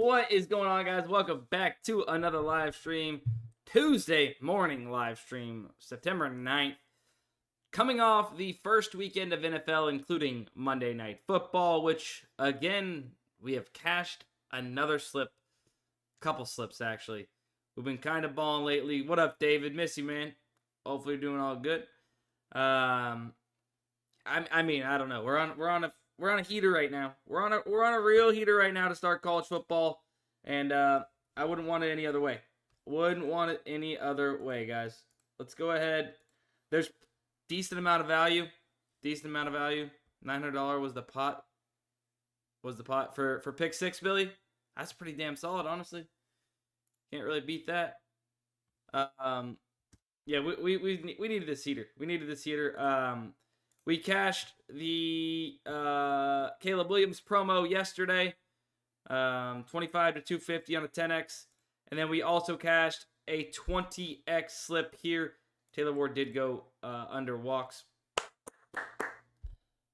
What is going on, guys? Welcome back to another live stream. Tuesday morning live stream, September 9th. Coming off the first weekend of NFL, including Monday Night Football, which, again, we have cashed another slip. Couple slips, actually. We've been kind of balling lately. What up, David? Miss you, man. Hopefully you're doing all good. I mean, I don't know. We're on a heater right now. We're on a real heater right now to start college football, and I wouldn't want it any other way. Wouldn't want it any other way, guys. Let's go ahead. There's decent amount of value. $900 was the pot. For pick six, Billy. That's pretty damn solid, honestly. Can't really beat that. Yeah, we needed this heater. We cashed the Caleb Williams promo yesterday, 25 to 250 on a 10x, and then we also cashed a 20x slip here. Taylor Ward did go under walks.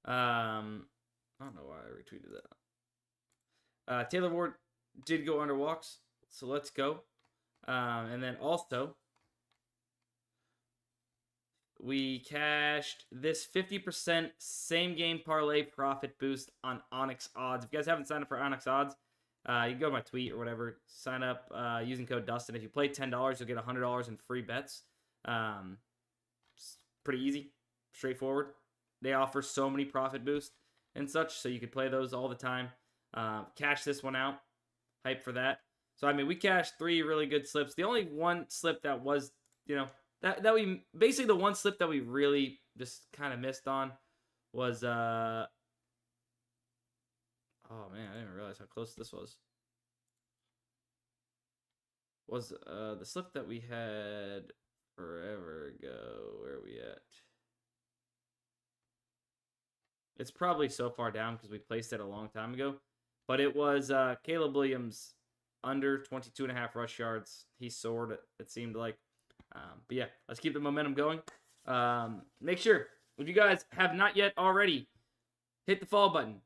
I don't know why I retweeted that. Taylor Ward did go under walks, so let's go. And then also, we cashed this 50% same game parlay profit boost on Onyx odds. If you guys haven't signed up for Onyx odds, you can go to my tweet or whatever. Sign up using code DUSTIN. If you play $10, you'll get $100 in free bets. It's pretty easy, straightforward. They offer so many profit boosts and such, so you can play those all the time. Cash this one out. Hype for that. So, I mean, we cashed 3 really good slips. The only one slip that was, that we basically the one slip that we really just kind of missed on was oh man, I didn't realize how close this was the slip that we had forever ago. Where are we at? It's probably so far down because we placed it a long time ago, but it was Caleb Williams under 22.5 rush yards. He soared, it seemed like. But yeah, let's keep the momentum going. Make sure, if you guys have not yet already, hit the follow button.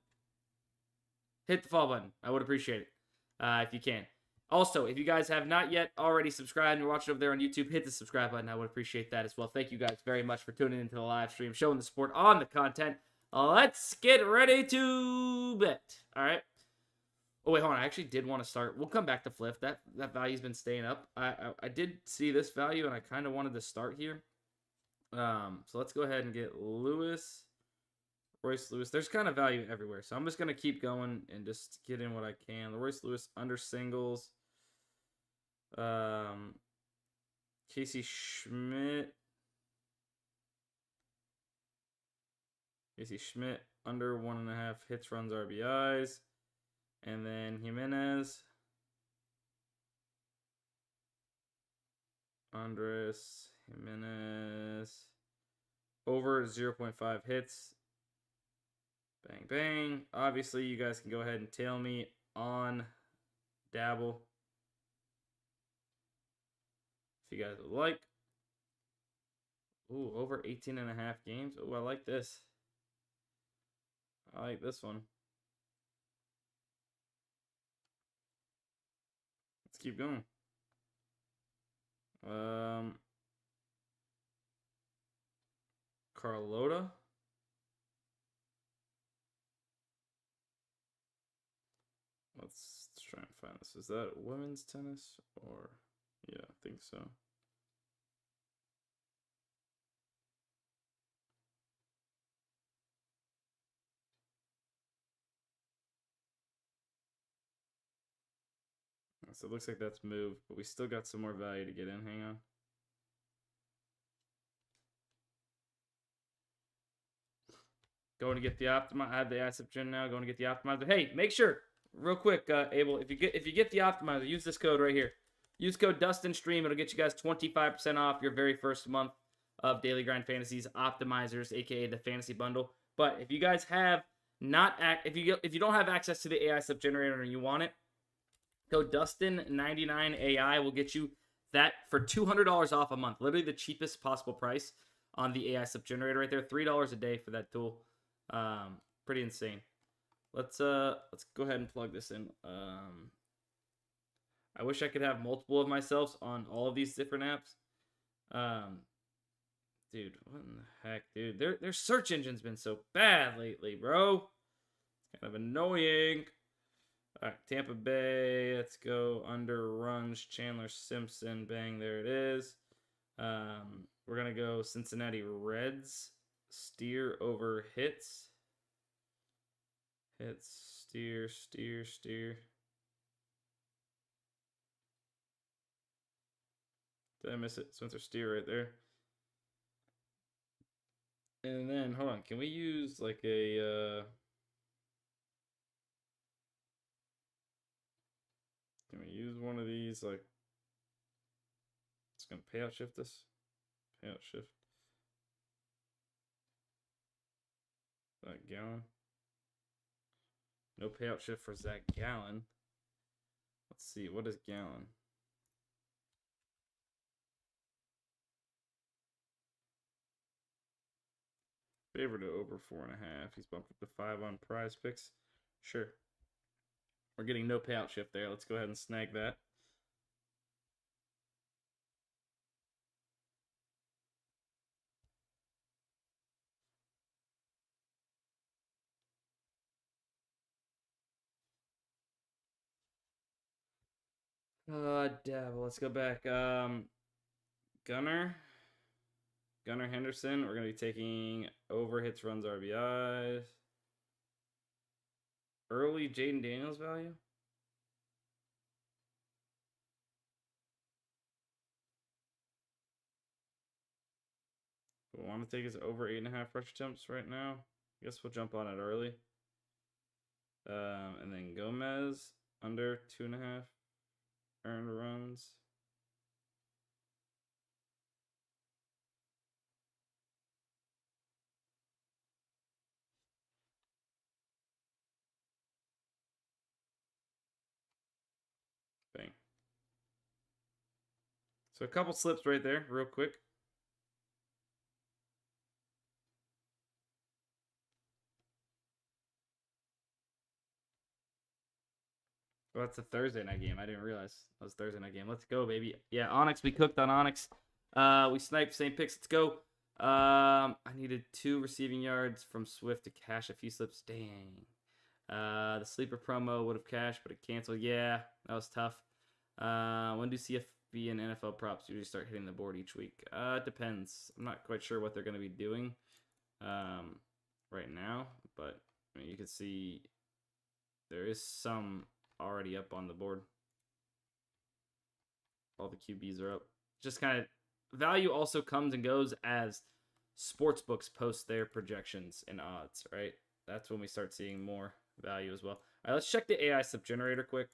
I would appreciate it if you can. Also, if you guys have not yet already subscribed and you're watching over there on YouTube, hit the subscribe button. I would appreciate that as well. Thank you guys very much for tuning into the live stream, showing the support on the content. Let's get ready to bet. All right. Oh, wait, hold on. I actually did want to start. We'll come back to Fliff. That value's been staying up. I did see this value, and I kind of wanted to start here. So let's go ahead and get Royce Lewis. There's kind of value everywhere, so I'm just going to keep going and just get in what I can. Royce Lewis under singles. Casey Schmidt under 1.5 hits, runs, RBIs. And then Jimenez, Andres Jimenez, over 0.5 hits. Bang, bang. Obviously, you guys can go ahead and tail me on Dabble if you guys would like. Ooh, over 18.5 games. Ooh, I like this. I like this one. Let's keep going. Carlota. Let's try and find this. Is that women's tennis or? Yeah, I think so. So it looks like that's moved, but we still got some more value to get in. Hang on. Going to get the optimizer. I have the asset gen now. Going to get the optimizer. Hey, make sure, real quick, Abel, if you get the optimizer, use this code right here. Use code DustinStream. It'll get you guys 25% off your very first month of Daily Grind Fantasies Optimizers, aka the Fantasy Bundle. But if you guys have not, if you don't have access to the AI slip generator and you want it, code DustinStream99AI will get you that for $200 off a month. Literally the cheapest possible price on the AI slip generator right there. $3 a day for that tool. Pretty insane. Let's go ahead and plug this in. I wish I could have multiple of myself on all of these different apps. Dude, what in the heck, dude? Their search engine's been so bad lately, bro. It's kind of annoying. All right, Tampa Bay. Let's go under runs. Chandler Simpson. Bang, there it is. We're gonna go Cincinnati Reds. Steer over hits. Hits. Steer. Did I miss it? Spencer Steer right there. And then, hold on. Can we use like a... Can we use one of these, like, it's going to payout shift this? Payout shift. That Gallon. No payout shift for Zach Gallen. Let's see, what is Gallon? Favorite to over 4.5. He's bumped up to 5 on PrizePicks. Sure. We're getting no payout shift there. Let's go ahead and snag that. Devil. Let's go back. Gunnar Henderson. We're gonna be taking over hits, runs, RBIs. Early Jaden Daniels value. We want to take his over 8.5 rush attempts right now. I guess we'll jump on it early. And then Gomez under 2.5 earned runs. Bang. So a couple slips right there, real quick. Oh, that's a Thursday night game. I didn't realize that was Thursday night game. Let's go, baby. Yeah, Onyx. We cooked on Onyx. We sniped same picks. Let's go. I needed 2 receiving yards from Swift to cash a few slips. Dang. The sleeper promo would have cashed, but it canceled. Yeah, that was tough. When do CFB and NFL props usually start hitting the board each week? It depends. I'm not quite sure what they're going to be doing right now, but I mean, you can see there is some already up on the board. All the QBs are up. Just kind of value also comes and goes as sportsbooks post their projections and odds, right? That's when we start seeing more value as well. All right, let's check the AI slip generator quick.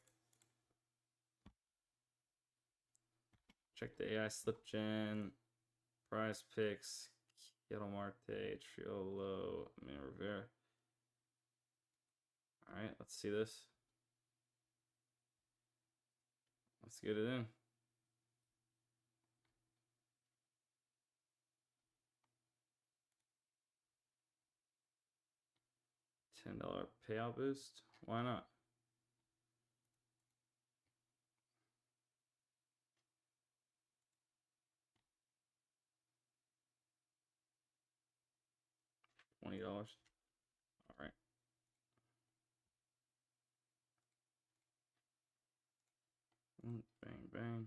Check the AI slip gen. PrizePicks. Kettle Marte. Triolo. Rivera. All right, let's see this. Let's get it in. $10 payout boost. Why not? $20. All right. Bang, bang.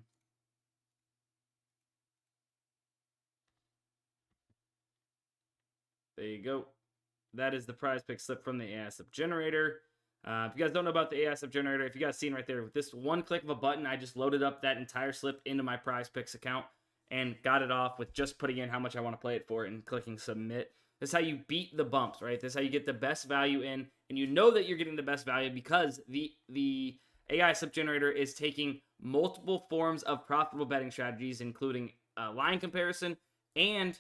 There you go. That is the PrizePicks slip from the AI slip generator. If you guys don't know about the AI slip generator, if you guys seen right there, with this one click of a button, I just loaded up that entire slip into my PrizePicks account and got it off with just putting in how much I want to play it for and clicking submit. This is how you beat the bumps, right? This is how you get the best value in, and you know that you're getting the best value because the AI slip generator is taking multiple forms of profitable betting strategies, including line comparison and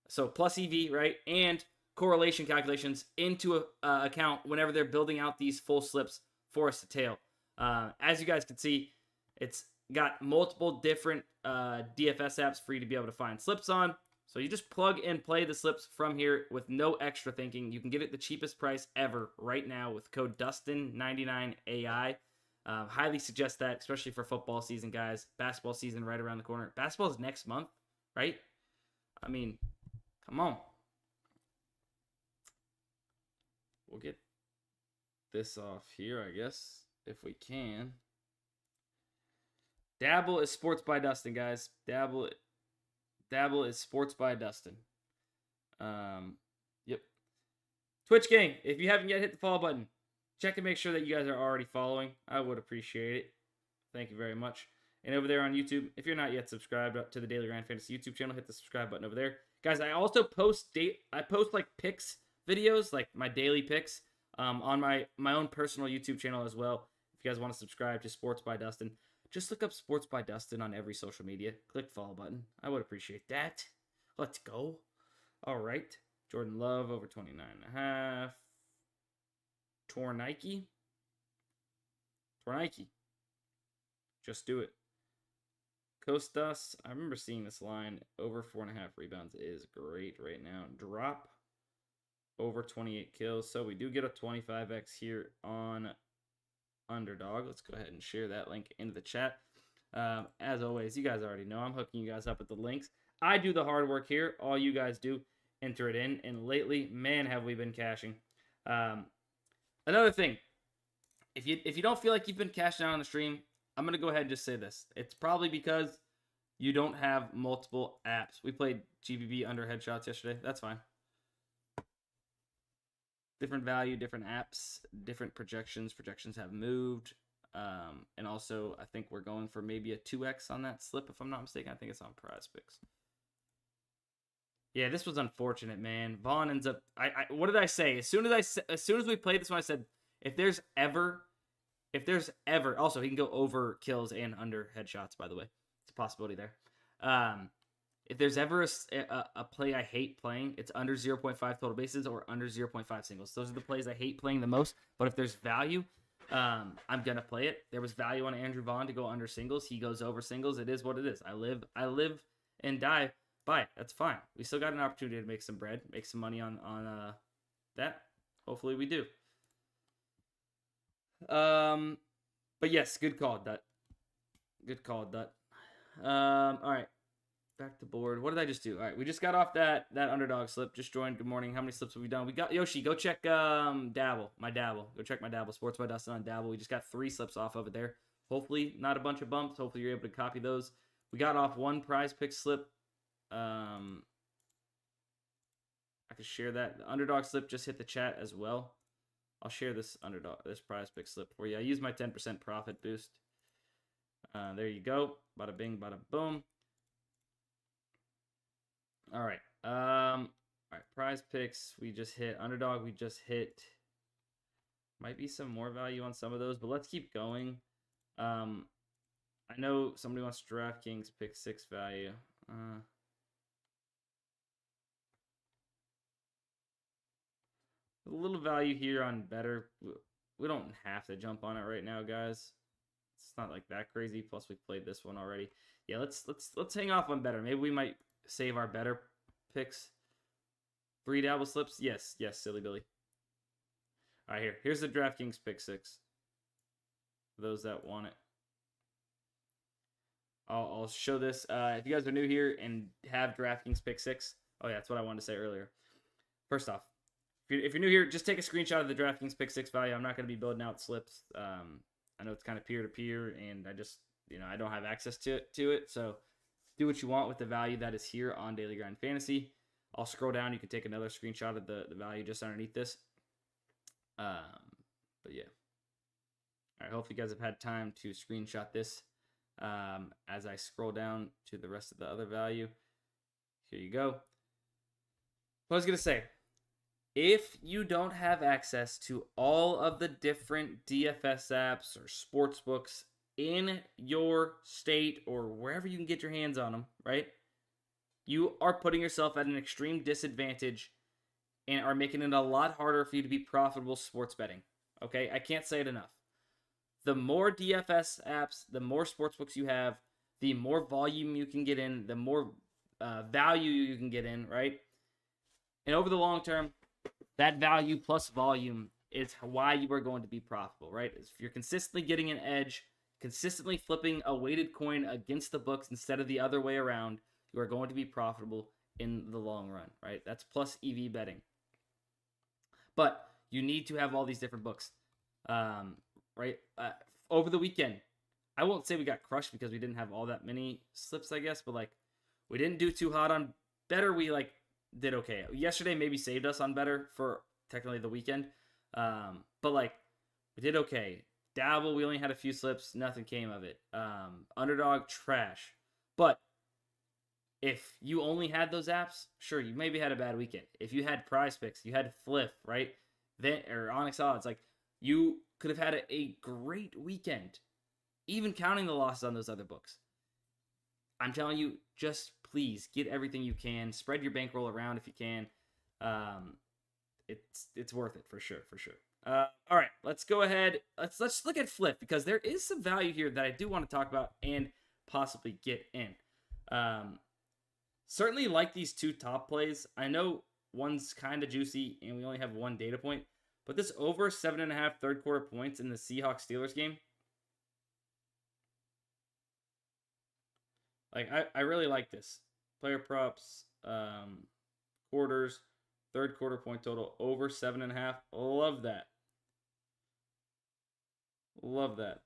so plus EV, right? And correlation calculations into account whenever they're building out these full slips for us to tail. As you guys can see, it's got multiple different DFS apps for you to be able to find slips on. So you just plug and play the slips from here with no extra thinking. You can get it the cheapest price ever right now with code DUSTIN99AI. Highly suggest that, especially for football season, guys. Basketball season right around the corner. Basketball is next month, right? I mean, come on. We'll get this off here, I guess, if we can. Dabble is Sports by Dustin, guys. Dabble is Sports by Dustin. Yep. Twitch gang, if you haven't yet hit the follow button, check and make sure that you guys are already following. I would appreciate it. Thank you very much. And over there on YouTube, if you're not yet subscribed up to the Daily Grind Fantasy YouTube channel, hit the subscribe button over there. Guys, I also post like picks videos, like my daily picks, on my own personal YouTube channel as well. If you guys want to subscribe to Sports by Dustin, just look up Sports by Dustin on every social media. Click follow button. I would appreciate that. Let's go. All right. Jordan Love over 29.5. Tornike. Just do it. Kostas. I remember seeing this line. Over 4.5 rebounds is great right now. Drop. Over 28 kills. So we do get a 25x here on Underdog. Let's go ahead and share that link into the chat. As always, you guys already know I'm hooking you guys up with the links. I do the hard work here. All you guys do, enter it in. And lately, man, have we been cashing. Another thing, if you don't feel like you've been cashing out on the stream, I'm going to go ahead and just say this. It's probably because you don't have multiple apps. We played GBB under headshots yesterday. That's fine. Different value, different apps, different projections. Projections have moved. And also, I think we're going for maybe a 2x on that slip, if I'm not mistaken. I think it's on PrizePicks. Yeah, this was unfortunate, man. Vaughn ends up. What did I say? As soon as we played this one, I said, if there's ever. Also, he can go over kills and under headshots. By the way, it's a possibility there. If there's ever a play I hate playing, it's under 0.5 total bases or under 0.5 singles. Those are the plays I hate playing the most. But if there's value, I'm going to play it. There was value on Andrew Vaughn to go under singles. He goes over singles. It is what it is. I live and die by it. That's fine. We still got an opportunity to make some bread, make some money on that. Hopefully we do. But yes, good call, Dut. Good call, Dut. All right. Back to board. What did I just do? All right, we just got off that Underdog slip. Just joined. Good morning. How many slips have we done? We got Yoshi. Go check Dabble. My Dabble. Go check my Dabble. Sports by Dustin on Dabble. We just got 3 slips off of it there. Hopefully not a bunch of bumps. Hopefully you're able to copy those. We got off 1 PrizePicks slip. I could share that. The Underdog slip just hit the chat as well. I'll share this PrizePicks slip for you. I use my 10% profit boost. There you go. Bada bing, bada boom. All right. All right. PrizePicks. We just hit Underdog. We just hit. Might be some more value on some of those, but let's keep going. I know somebody wants DraftKings pick 6 value. A little value here on better. We don't have to jump on it right now, guys. It's not like that crazy. Plus, we played this one already. Yeah, let's hang off on better. Maybe we might save our better picks. 3 dabble slips. Yes, silly Billy. All right, here's the DraftKings pick 6. For those that want it. I'll show this. If you guys are new here and have DraftKings pick 6. Oh yeah, that's what I wanted to say earlier. First off, if you're new here, just take a screenshot of the DraftKings pick 6 value. I'm not going to be building out slips. I know it's kind of peer-to-peer, and I just, I don't have access to it. So do what you want with the value that is here on Daily Grind Fantasy. I'll scroll down. You can take another screenshot of the value just underneath this. But yeah. All right, hopefully you guys have had time to screenshot this as I scroll down to the rest of the other value. Here you go. What I was going to say, if you don't have access to all of the different DFS apps or sportsbooks in your state or wherever you can get your hands on them, right? You are putting yourself at an extreme disadvantage and are making it a lot harder for you to be profitable sports betting. Okay? I can't say it enough. The more DFS apps, the more sportsbooks you have, the more volume you can get in, the more value you can get in, right? And over the long term, that value plus volume it's why you are going to be profitable, right? If you're consistently getting an edge, consistently flipping a weighted coin against the books instead of the other way around, you are going to be profitable in the long run, right? That's plus EV betting. But you need to have all these different books, right? Over the weekend, I won't say we got crushed because we didn't have all that many slips, I guess, but like we didn't do too hot on better. We like did okay. Yesterday maybe saved us on better for technically the weekend, but like we did okay. Dabble, we only had a few slips, nothing came of it. Underdog, trash. But if you only had those apps, sure, you maybe had a bad weekend. If you had PrizePicks, you had Fliff, right? Then or Onyx Odds, like you could have had a great weekend, even counting the losses on those other books. I'm telling you, just please get everything you can. Spread your bankroll around if you can. It's worth it for sure, for sure. All right, let's go ahead. Let's look at Fliff because there is some value here that I do want to talk about and possibly get in. Certainly like these two top plays. I know one's kind of juicy and we only have one data point, but this over 7.5 third quarter points in the Seahawks Steelers game. Like I really like this. Player props, quarters, third quarter point total over 7.5. Love that. Love that.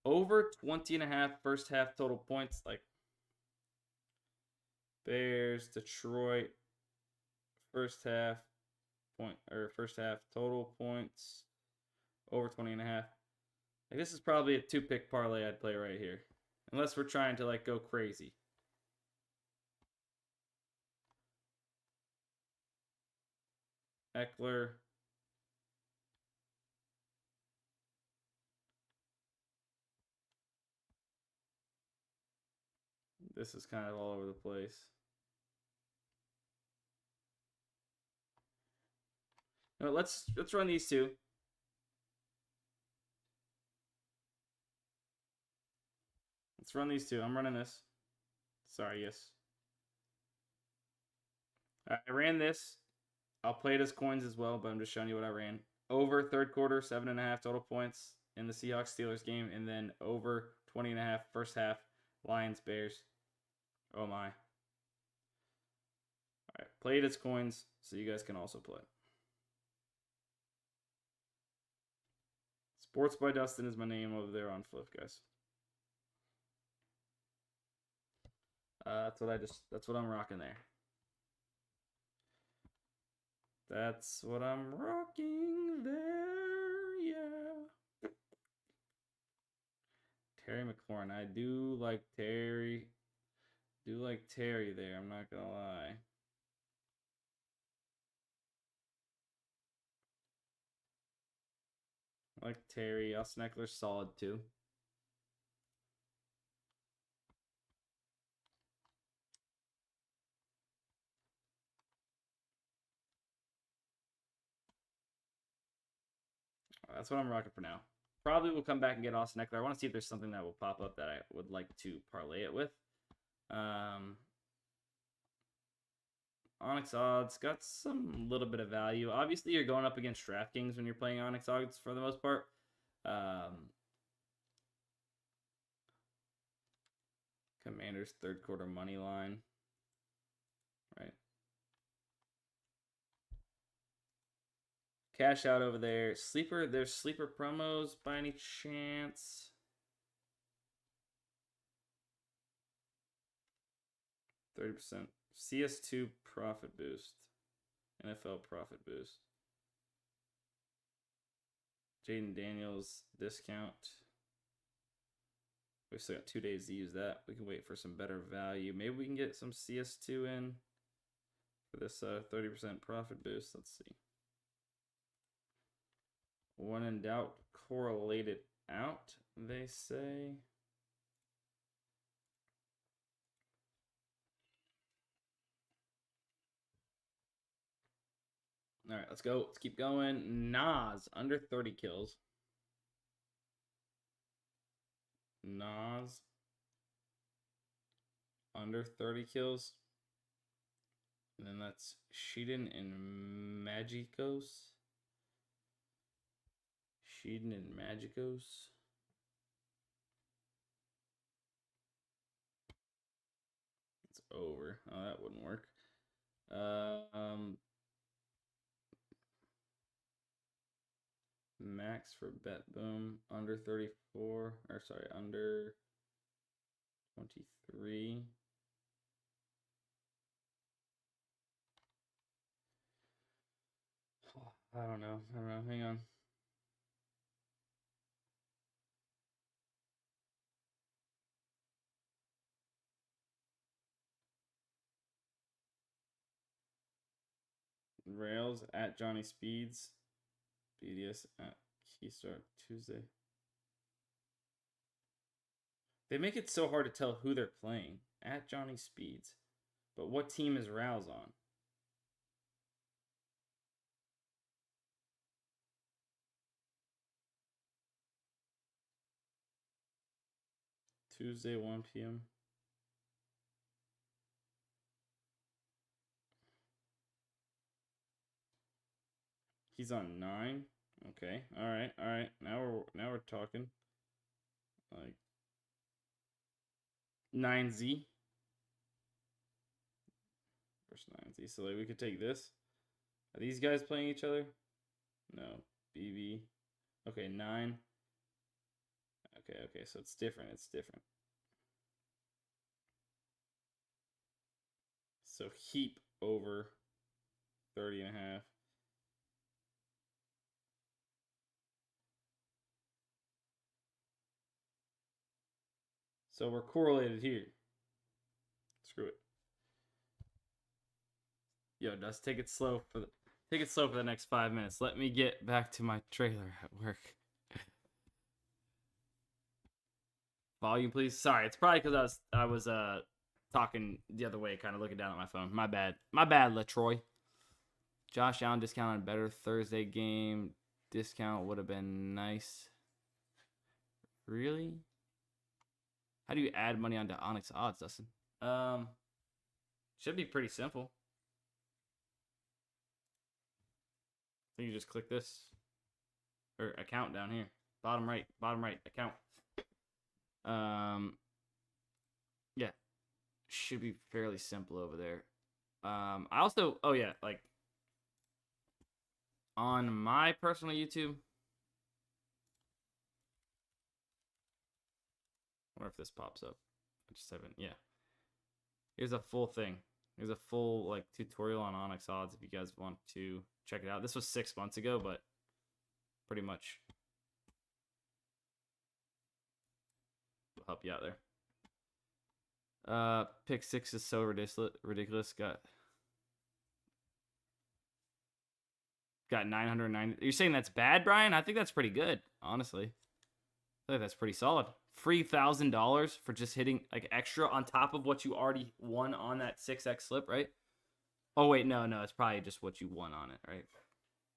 Over 20.5 first half total points. Like Bears, Detroit, first half total points over 20.5. Like this is probably a 2-pick parlay I'd play right here. Unless we're trying to like go crazy. Eckler. This is kind of all over the place. No, let's run these two. Let's run these two. I'm running this. Sorry, yes. I ran this. I'll play it as coins as well, but I'm just showing you what I ran. Over third quarter, 7.5 total points in the Seahawks Steelers game, and then over 20.5 first half, Lions Bears. Oh my. All right, play it as coins so you guys can also play. Sports by Dustin is my name over there on Fliff, guys. That's what I'm rocking there. That's what I'm rocking there, yeah. Terry McLaurin. I do like Terry. Do like Terry there, I'm not gonna lie. I like Terry. Austin Eckler's solid too. That's what I'm rocking for now. Probably will come back and get Austin Eckler. I want to see if there's something that will pop up that I would like to parlay it with. Onyx Odds got some little bit of value. Obviously, you're going up against DraftKings when you're playing Onyx Odds for the most part. Commanders third quarter money line. Right. Cash out over there. Sleeper, there's sleeper promos by any chance? 30%. CS2 profit boost. NFL profit boost. Jaden Daniels discount. We've still got 2 days to use that. We can wait for some better value. Maybe we can get some CS2 in for this 30% profit boost. Let's see. When in doubt, correlate it out, they say. All right, let's go. Let's keep going. Nas, under 30 kills. Nas, under 30 kills. And then that's Sheedon and Magicos. Sheedon and Magicos. It's over. Oh, that wouldn't work. Max for Bet Boom under 34, or sorry, under 23. I don't know. Hang on. Rails at Johnny Speeds. BDS at Keystart Tuesday. They make it so hard to tell who they're playing. At Johnny Speeds. But what team is Rouse on? Tuesday, 1 p.m. He's on 9. Okay. All right. Now we're talking. Like 9Z. Versus 9Z. So like we could take this. Are these guys playing each other? No. BB. Okay, 9. Okay, so it's different. So heap over 30 and a half. So we're correlated here. Screw it. Yo, Dust, take it slow for the next 5 minutes. Let me get back to my trailer at work. Volume, please. Sorry, it's probably because I was talking the other way, kind of looking down at my phone. My bad, LaTroy. Josh Allen discount on better Thursday game. Discount would have been nice. Really? How do you add money onto Onyx odds, Dustin? Should be pretty simple. I think you just click this or account down here, bottom right, account. Yeah, should be fairly simple over there. I also, oh yeah, like on my personal YouTube. I wonder if this pops up. I just haven't. Yeah. Here's a full thing. Here's a full like tutorial on Onyx odds if you guys want to check it out. This was 6 months ago, but pretty much will help you out there. Pick 6 is so ridiculous. Got 990. You're saying that's bad, Brian? I think that's pretty good, honestly. I think that's pretty solid. Free $1,000 for just hitting like extra on top of what you already won on that 6x slip, right? Oh wait, no, it's probably just what you won on it, right?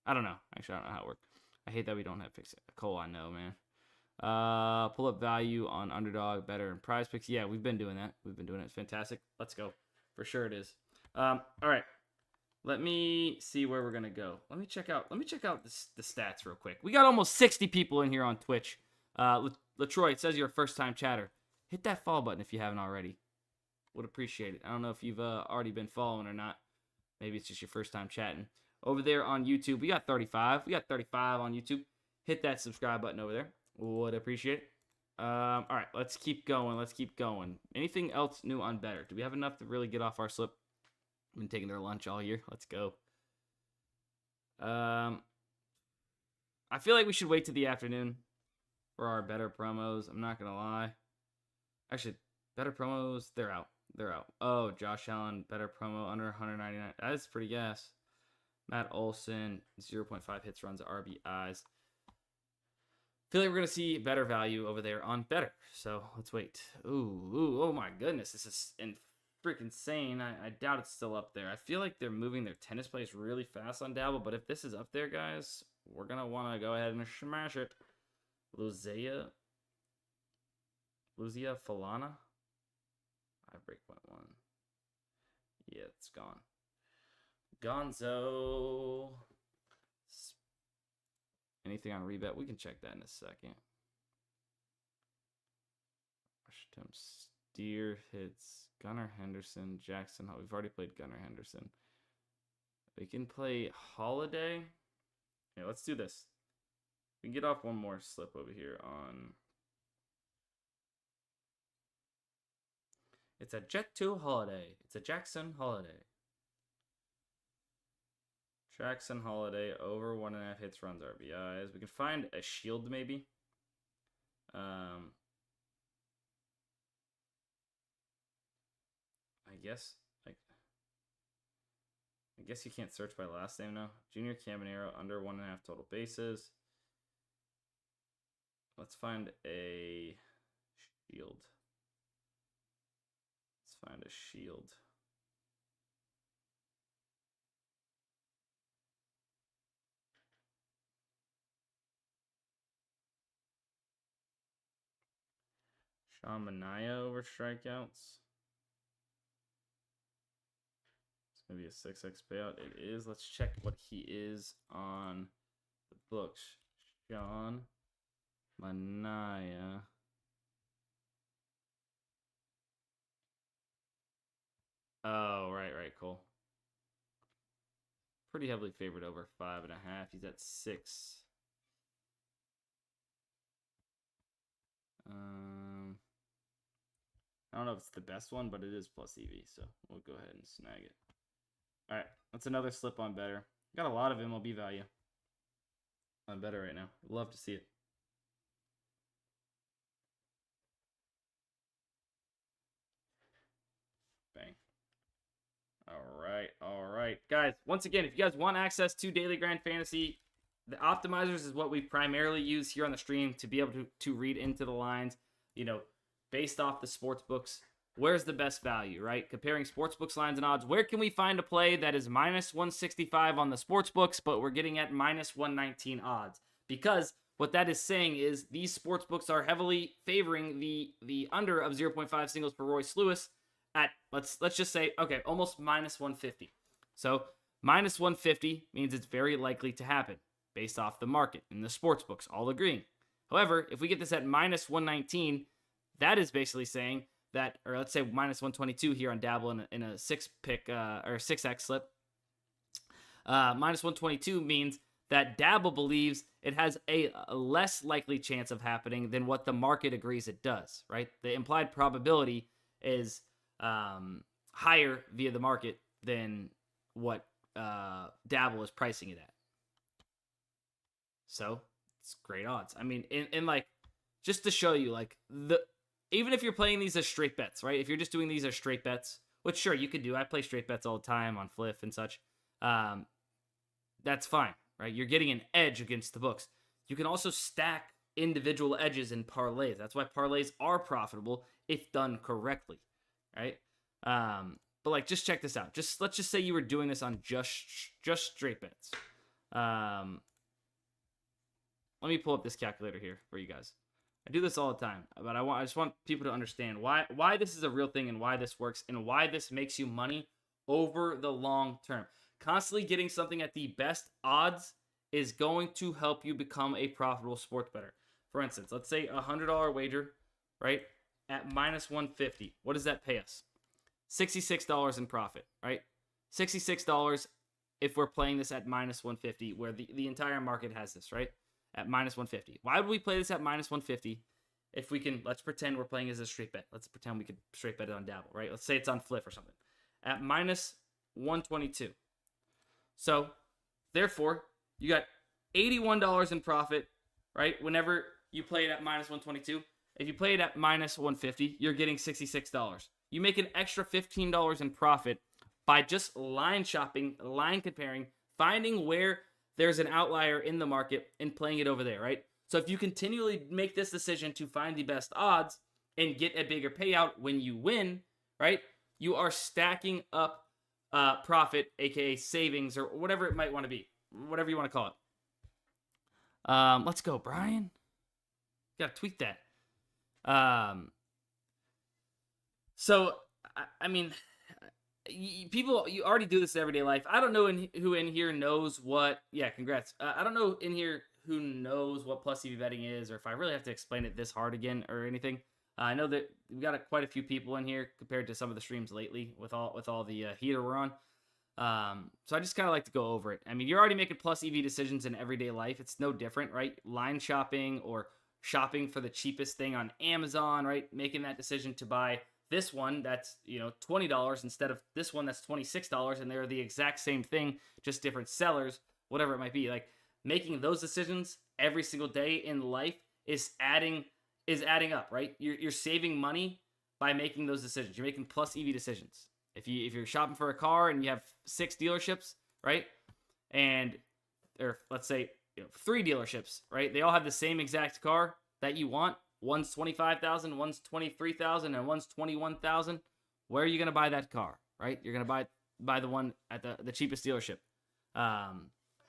I don't know. Actually, I don't know how it works. I hate that we don't have picks. Cole, I know, man. Pull up value on Underdog, better in PrizePicks. Yeah, we've been doing that. It's fantastic. Let's go. For sure it is. All right. Let me see where we're gonna go. Let me check out the stats real quick. We got almost 60 people in here on Twitch. LaTroy, it says you're a first-time chatter. Hit that follow button if you haven't already. Would appreciate it. I don't know if you've already been following or not. Maybe it's just your first time chatting. Over there on YouTube, we got 35. We got 35 on YouTube. Hit that subscribe button over there. Would appreciate it. All right, let's keep going. Anything else new on better? Do we have enough to really get off our slip? I've been taking their lunch all year. Let's go. I feel like we should wait to the afternoon for our better promos. I'm not gonna lie. Actually, better promos, they're out. Oh, Josh Allen, better promo under 199. That's pretty gas. Matt Olson, 0.5 hits, runs, RBIs. Feel like we're gonna see better value over there on better. So let's wait. Ooh, oh my goodness, this is freaking insane. I doubt it's still up there. I feel like they're moving their tennis plays really fast on Dabble, but if this is up there, guys, we're gonna want to go ahead and smash it. Luzia Falana. I break 0.1. Yeah, it's gone. Gonzo. Anything on rebet? We can check that in a second. Washington Steer hits Gunnar Henderson, Jackson. We've already played Gunnar Henderson. We can play Holiday. Yeah, let's do this. We can get off one more slip over here on. It's a Jet 2 Holiday. It's a Jackson Holiday. Jackson Holiday over 1.5 hits, runs, RBIs. We can find a shield maybe. I guess you can't search by last name now. Junior Caminero under 1.5 total bases. Let's find a shield. Let's find a shield. Sean Manaea over strikeouts. It's going to be a 6x payout. It is. Let's check what he is on the books. Sean Manaea. Oh, right, cool. Pretty heavily favored over 5.5. He's at 6. I don't know if it's the best one, but it is plus EV, so we'll go ahead and snag it. All right, that's another slip on better. Got a lot of MLB value on better right now. Love to see it. Bang. All right. Guys, once again, if you guys want access to Daily Grind Fantasy, the Optimizers is what we primarily use here on the stream to be able to read into the lines, based off the sports books. Where's the best value, right? Comparing sports books, lines, and odds. Where can we find a play that is minus 165 on the sports books, but we're getting at minus 119 odds? Because what that is saying is these sports books are heavily favoring the under of 0.5 singles for Royce Lewis at, let's just say, okay, almost minus 150. So minus 150 means it's very likely to happen based off the market and the sports books all agreeing. However, if we get this at minus 119, that is basically saying that, or let's say minus 122 here on Dabble in a 6-pick or 6x slip. Minus 122 means that Dabble believes it has a less likely chance of happening than what the market agrees it does, right? The implied probability is higher via the market than what Dabble is pricing it at. So it's great odds. I mean, in like, just to show you, like, even if you're playing these as straight bets, right? If you're just doing these as straight bets, which sure you could do. I play straight bets all the time on Fliff and such. That's fine, right? You're getting an edge against the books. You can also stack individual edges in parlays. That's why parlays are profitable if done correctly, right? But like, just check this out. Let's just say you were doing this on just straight bets. Let me pull up this calculator here for you guys. I do this all the time, but I just want people to understand why this is a real thing and why this works and why this makes you money over the long term. Constantly getting something at the best odds is going to help you become a profitable sports bettor. For instance, let's say a $100 wager, right, at minus 150. What does that pay us? $66 in profit, right? $66 if we're playing this at minus 150, where the entire market has this, right? At minus 150. Why would we play this at minus 150 if we can, let's pretend we're playing as a straight bet. Let's pretend we could straight bet it on Dabble, right? Let's say it's on Fliff or something. At minus 122. So, therefore, you got $81 in profit, right? Whenever you play it at minus 122. If you play it at minus 150, you're getting $66. You make an extra $15 in profit by just line shopping, line comparing, finding where there's an outlier in the market and playing it over there, right? So if you continually make this decision to find the best odds and get a bigger payout when you win, right? You are stacking up profit, aka savings, or whatever it might want to be, whatever you want to call it. Let's go, Brian. Gotta tweet that. So I mean, people, you already do this in everyday life. I don't know who in here knows what. Yeah, congrats. I don't know in here who knows what plus EV betting is, or if I really have to explain it this hard again or anything, I know that we've got quite a few people in here compared to some of the streams lately with all the heater we're on. So I just kind of like to go over it. I mean, you're already making plus EV decisions in everyday life. It's no different, right? Line shopping or shopping for the cheapest thing on Amazon, right? Making that decision to buy this one that's, $20 instead of this one that's $26, and they're the exact same thing, just different sellers, whatever it might be. Like, making those decisions every single day in life is adding up, right? You're saving money by making those decisions. You're making plus EV decisions. If you're shopping for a car and you have 6 dealerships, right? Or let's say 3 dealerships, right? They all have the same exact car that you want. One's $25,000, one's $23,000, and one's $21,000. Where are you gonna buy that car, right? You're gonna buy the one at the cheapest dealership.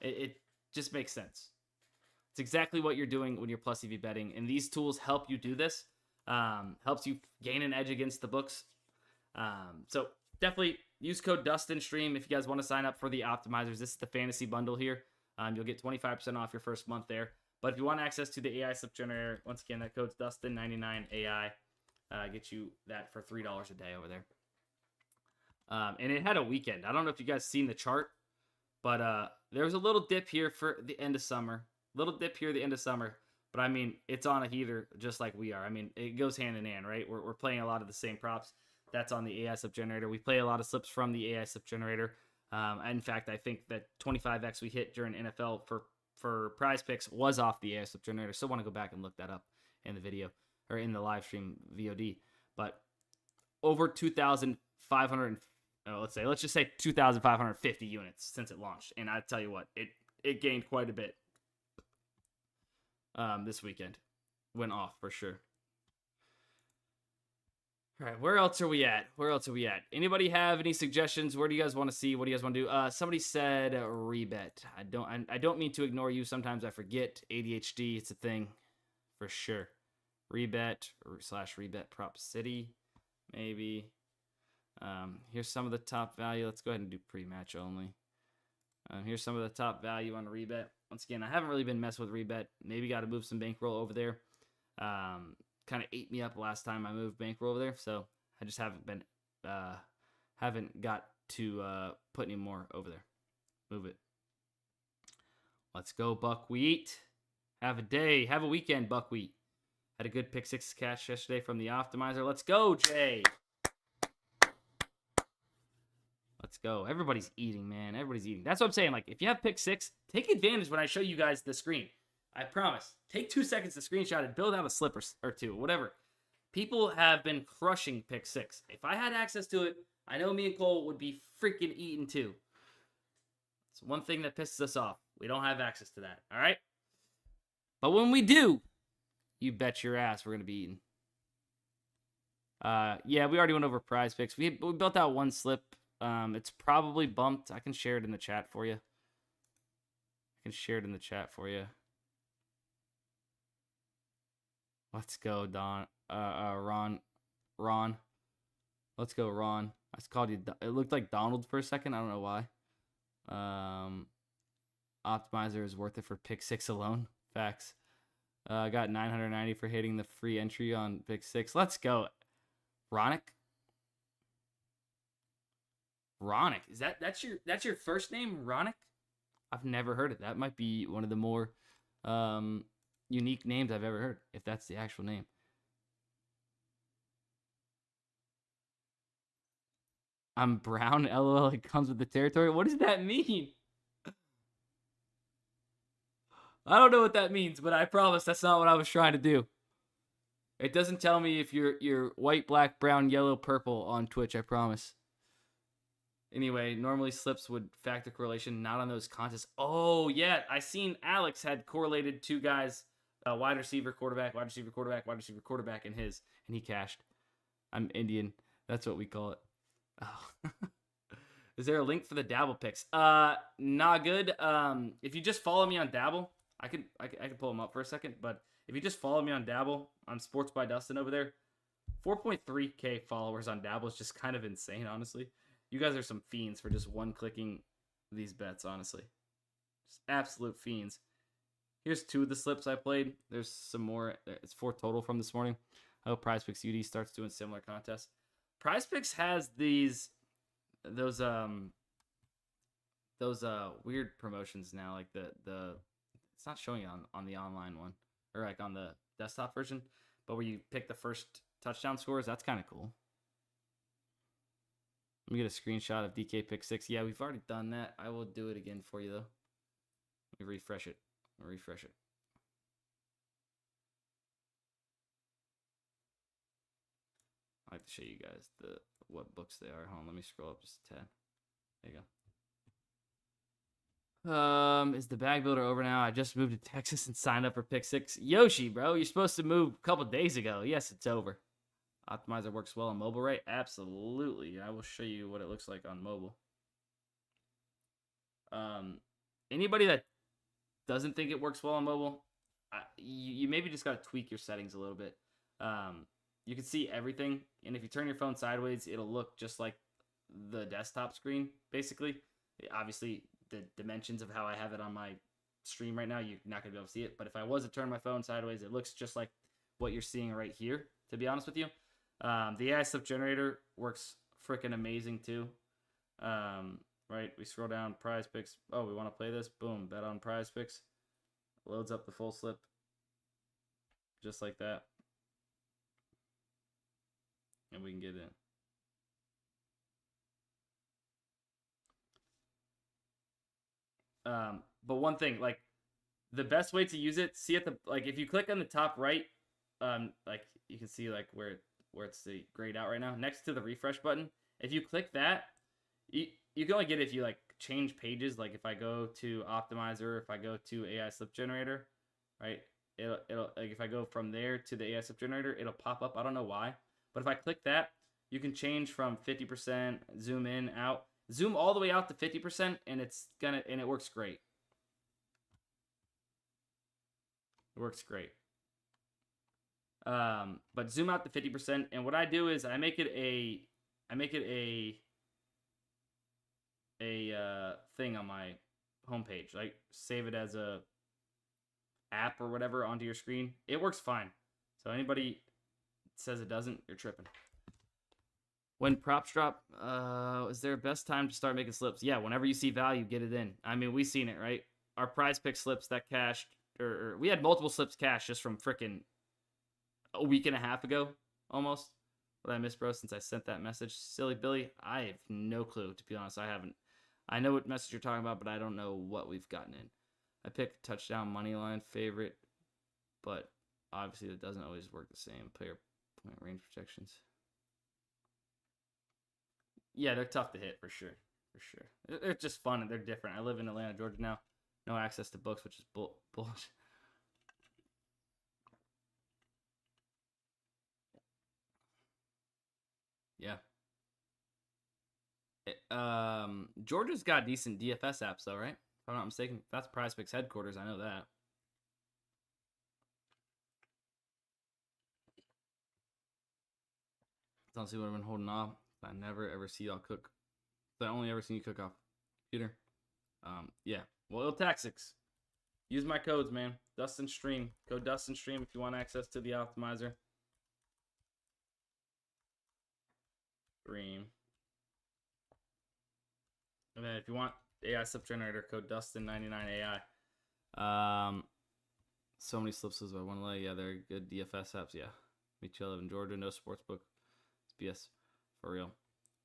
It just makes sense. It's exactly what you're doing when you're plus EV betting, and these tools help you do this. Helps you gain an edge against the books. So definitely use code DUSTINSTREAM if you guys want to sign up for the Optimizers. This is the fantasy bundle here. You'll get 25% off your first month there. But if you want access to the AI slip generator, once again, that code's DUSTIN99AI. Get you that for $3 a day over there. And it had a weekend. I don't know if you guys seen the chart, but there was a little dip here for the end of summer. But I mean, it's on a heater just like we are. I mean, it goes hand in hand, right? We're playing a lot of the same props. That's on the AI slip generator. We play a lot of slips from the AI slip generator. In fact, I think that 25x we hit during NFL for PrizePicks was off the AI slip generator. So want to go back and look that up in the video or in the live stream VOD. But over 2,500, let's just say 2,550 units since it launched. And I tell you what, it gained quite a bit this weekend. Went off for sure. All right, where else are we at? Anybody have any suggestions? Where do you guys want to see? What do you guys want to do? Somebody said rebet. I don't mean to ignore you. Sometimes I forget. ADHD, it's a thing for sure. Rebet/rebet prop city, maybe. Here's some of the top value. Let's go ahead and do pre-match only. Here's some of the top value on rebet. Once again, I haven't really been messing with rebet. Maybe got to move some bankroll over there. Kind of ate me up last time I moved bankroll over there, so I just haven't got to put any more over there. Move it. Let's go, buckwheat. Have a weekend, buckwheat. Had a good pick 6 cash yesterday from the Optimizer. Let's go, Jay. Let's go. Everybody's eating, man. Everybody's eating. That's what I'm saying. Like, if you have pick 6, take advantage when I show you guys the screen. I promise. Take 2 seconds to screenshot it. Build out a slip or two, whatever. People have been crushing pick 6. If I had access to it, I know me and Cole would be freaking eating too. It's one thing that pisses us off. We don't have access to that, all right? But when we do, you bet your ass we're going to be eating. Yeah, we already went over PrizePicks. We built out one slip. It's probably bumped. I can share it in the chat for you. Let's go, Ron. Let's go, Ron. I called you. It looked like Donald for a second. I don't know why. Optimizer is worth it for pick 6 alone. Facts. I got 990 for hitting the free entry on pick 6. Let's go, Ronick. Is that's your first name, Ronick? I've never heard it. That might be one of the more unique names I've ever heard, if that's the actual name. I'm brown, LOL, it comes with the territory. What does that mean? I don't know what that means, but I promise that's not what I was trying to do. It doesn't tell me if you're white, black, brown, yellow, purple on Twitch, I promise. Anyway, normally slips would factor correlation, not on those contests. Oh, yeah, I seen Alex had correlated 2 guys, wide receiver, quarterback, in his, and he cashed. I'm Indian. That's what we call it. Oh. Is there a link for the Dabble picks? Not good. If you just follow me on Dabble, I can pull them up for a second, but if you just follow me on Dabble, on Sports by Dustin over there, 4.3K followers on Dabble is just kind of insane, honestly. You guys are some fiends for just one-clicking these bets, honestly. Just absolute fiends. Here's 2 of the slips I played. There's some more. It's 4 total from this morning. I hope PrizePicks UD starts doing similar contests. PrizePicks has those weird promotions now, like the it's not showing it on the online one or like on the desktop version, but where you pick the first touchdown scores. That's kind of cool. Let me get a screenshot of DK pick 6. Yeah, we've already done that. I will do it again for you though. Let me refresh it. I like to show you guys what books they are. Hold on, let me scroll up just a tad. There you go. Is the bag builder over now? I just moved to Texas and signed up for pick 6. Yoshi, bro, you're supposed to move a couple days ago. Yes, it's over. Optimizer works well on mobile, right? Absolutely. I will show you what it looks like on mobile. Anybody that doesn't think it works well on mobile, you maybe just got to tweak your settings a little bit. You can see everything, and if you turn your phone sideways, it'll look just like the desktop screen, basically. Obviously, the dimensions of how I have it on my stream right now, you're not going to be able to see it, but if I was to turn my phone sideways, it looks just like what you're seeing right here, to be honest with you. The AI slip generator works freaking amazing, too. Right, we scroll down, PrizePicks. Oh, we want to play this? Boom, bet on PrizePicks. Loads up the full slip. Just like that. And we can get in. But one thing, like, the best way to use it, see at the, like, if you click on the top right, like, you can see, like, where it's the grayed out right now, next to the refresh button. If you click that, you can only get it if you, like, change pages. Like, if I go to Optimizer, if I go to AI Slip Generator, right, it'll like, if I go from there to the AI Slip Generator, it'll pop up. I don't know why. But if I click that, you can change from 50%, zoom in, out, zoom all the way out to 50%, and it works great. It works great. But zoom out to 50%, and what I do is I make it a thing on my homepage. Like, save it as a app or whatever onto your screen. It works fine. So anybody says it doesn't, you're tripping. When props drop, is there a best time to start making slips? Yeah, whenever you see value, get it in. I mean, we've seen it, right? Our PrizePicks slips that cashed, or we had multiple slips cash just from freaking a week and a half ago, almost. What did I miss, bro, since I sent that message? Silly Billy, I have no clue, to be honest. I haven't. I know what message you're talking about, but I don't know what we've gotten in. I picked touchdown money line favorite, but obviously that doesn't always work the same. Player point range projections. Yeah, they're tough to hit for sure. For sure. They're just fun and they're different. I live in Atlanta, Georgia now. No access to books, which is bullshit. Yeah. Georgia's got decent DFS apps though, right? If I'm not mistaken. That's PrizePicks headquarters. I know that. Honestly, would have been holding off. I never ever see y'all cook. I only ever seen you cook off computer. Yeah. Well, Tactics. Use my codes, man. Dustin Stream. Code Dustin Stream if you want access to the optimizer. Stream. And then if you want AI slip generator, code Dustin99AI. So many slips as I want to lay. Yeah, they're good DFS apps. Yeah. Me too. I live in Georgia. No sportsbook. It's BS. For real.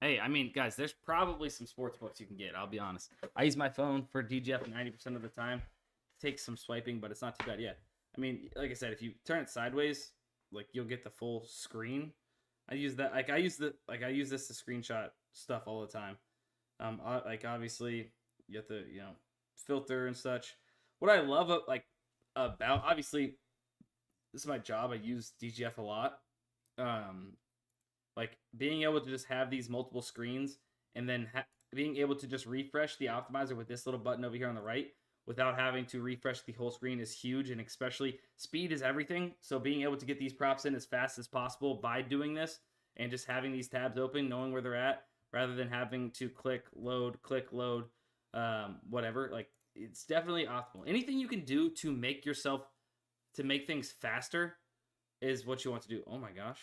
Hey, I mean, guys, there's probably some sports books you can get. I'll be honest. I use my phone for DGF 90% of the time. It takes some swiping, but it's not too bad yet. I mean, like I said, if you turn it sideways, like, you'll get the full screen. I use that. Like, I use this to screenshot stuff all the time. Like, obviously, you have to, filter and such. What I love, about, obviously, this is my job. I use DGF a lot. Like, being able to just have these multiple screens and then being able to just refresh the optimizer with this little button over here on the right without having to refresh the whole screen is huge, and especially speed is everything. So being able to get these props in as fast as possible by doing this and just having these tabs open, knowing where they're at, rather than having to click, load, whatever. Like, it's definitely optimal. Anything you can do to make things faster is what you want to do. Oh my gosh.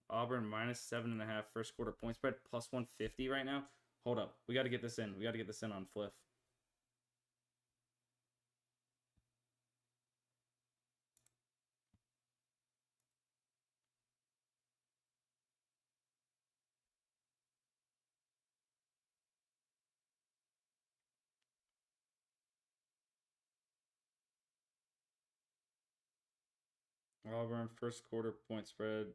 Auburn minus 7.5 first quarter point spread plus 150 right now. Hold up. We got to get this in. We got to get this in on Fliff. Auburn first quarter point spread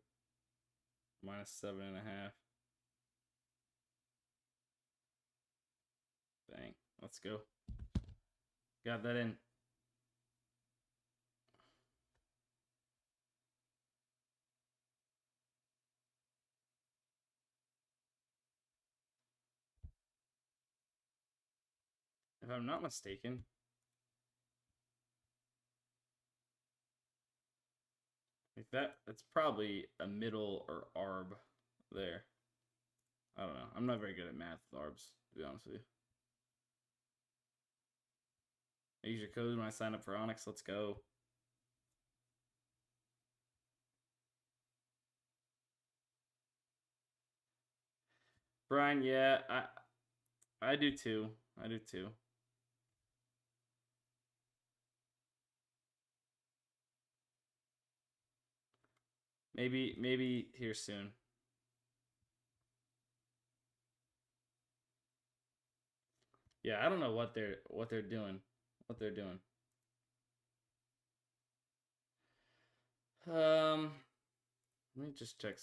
minus 7.5. Bang. Let's go. Got that in. If I'm not mistaken, that's probably a middle or arb there. I don't know. I'm not very good at math with arbs, to be honest with you. I use your code when I sign up for Onyx. Let's go. Brian, yeah, I do too. I do too. Maybe here soon. Yeah, I don't know what they're doing. What they're doing. Let me just check.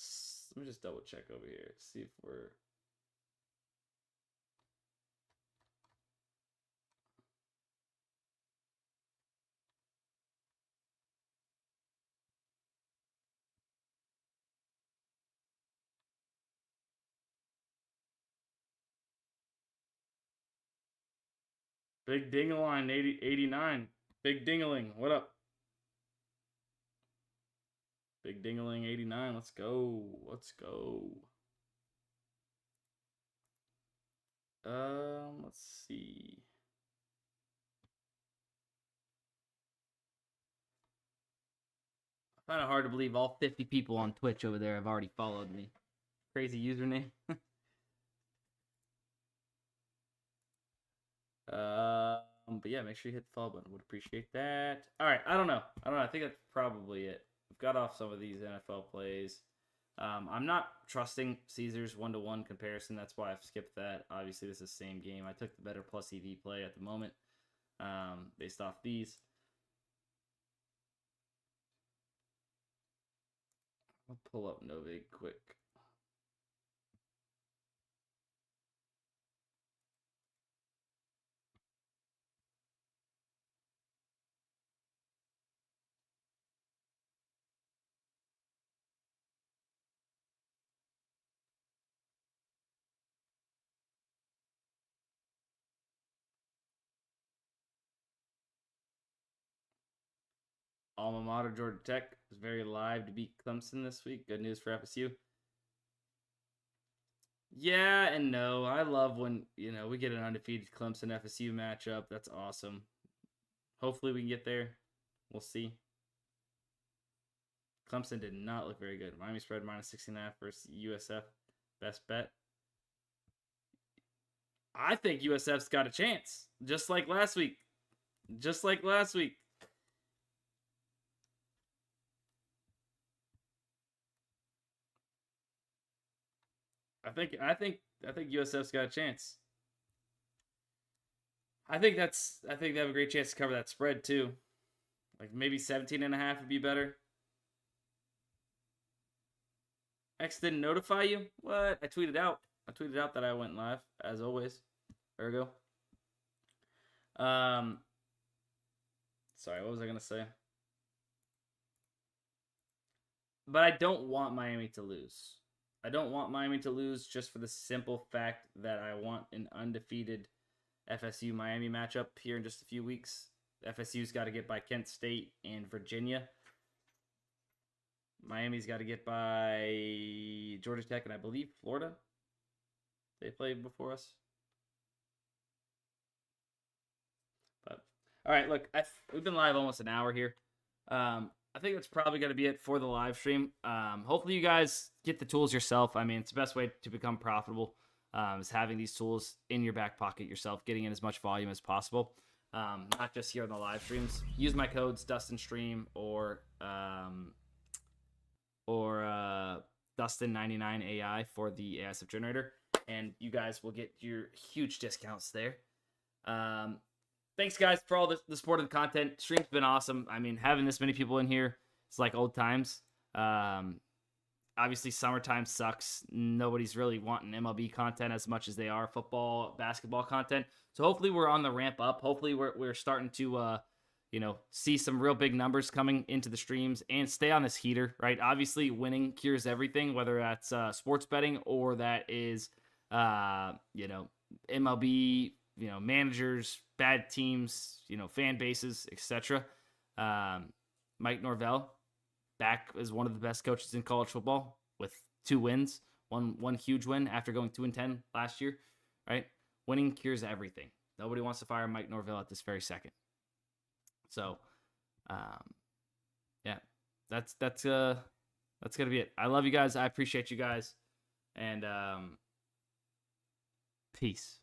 Let me just double check over here. See if we're. Big Dingaline 89. Big Dingaling, what up? Big Dingaling 89. Let's go. Let's go. Let's see. I find it hard to believe all 50 people on Twitch over there have already followed me. Crazy username. But yeah, make sure you hit the follow button. Would appreciate that. All right, I don't know. I think that's probably it. We've got off some of these NFL plays. I'm not trusting Caesar's 1-to-1 comparison. That's why I've skipped that. Obviously, this is the same game. I took the better plus EV play at the moment based off these. I'll pull up Novig quick. Alma mater, Georgia Tech is very live to beat Clemson this week. Good news for FSU. Yeah and no. I love when, we get an undefeated Clemson FSU matchup. That's awesome. Hopefully we can get there. We'll see. Clemson did not look very good. Miami spread minus 16.5 versus USF. Best bet. I think USF's got a chance. Just like last week. I think USF's got a chance. I think they have a great chance to cover that spread too. Like maybe 17.5 would be better. X didn't notify you? What? I tweeted out that I went live, as always. Ergo. Sorry, what was I gonna say? But I don't want Miami to lose. I don't want Miami to lose just for the simple fact that I want an undefeated FSU Miami matchup here in just a few weeks. FSU's got to get by Kent State and Virginia. Miami's got to get by Georgia Tech and I believe Florida. They played before us. But All right, look, we've been live almost an hour here. I think that's probably going to be it for the live stream. Hopefully you guys get the tools yourself. I mean, it's the best way to become profitable is having these tools in your back pocket yourself, getting in as much volume as possible. Not just here on the live streams. Use my codes DustinStream or Dustin99AI for the ASF generator, and you guys will get your huge discounts there. Thanks, guys, for all the support of the content. Stream's been awesome. I mean, having this many people in here, it's like old times. Obviously, summertime sucks. Nobody's really wanting MLB content as much as they are football, basketball content. So hopefully we're on the ramp up. Hopefully we're starting to, see some real big numbers coming into the streams and stay on this heater, right? Obviously, winning cures everything, whether that's sports betting or that is, MLB, managers, bad teams, fan bases, etc. Mike Norvell, back as one of the best coaches in college football with 2 wins, one huge win after going 2-10 last year, right? Winning cures everything. Nobody wants to fire Mike Norvell at this very second. So, that's gonna be it. I love you guys. I appreciate you guys, and peace.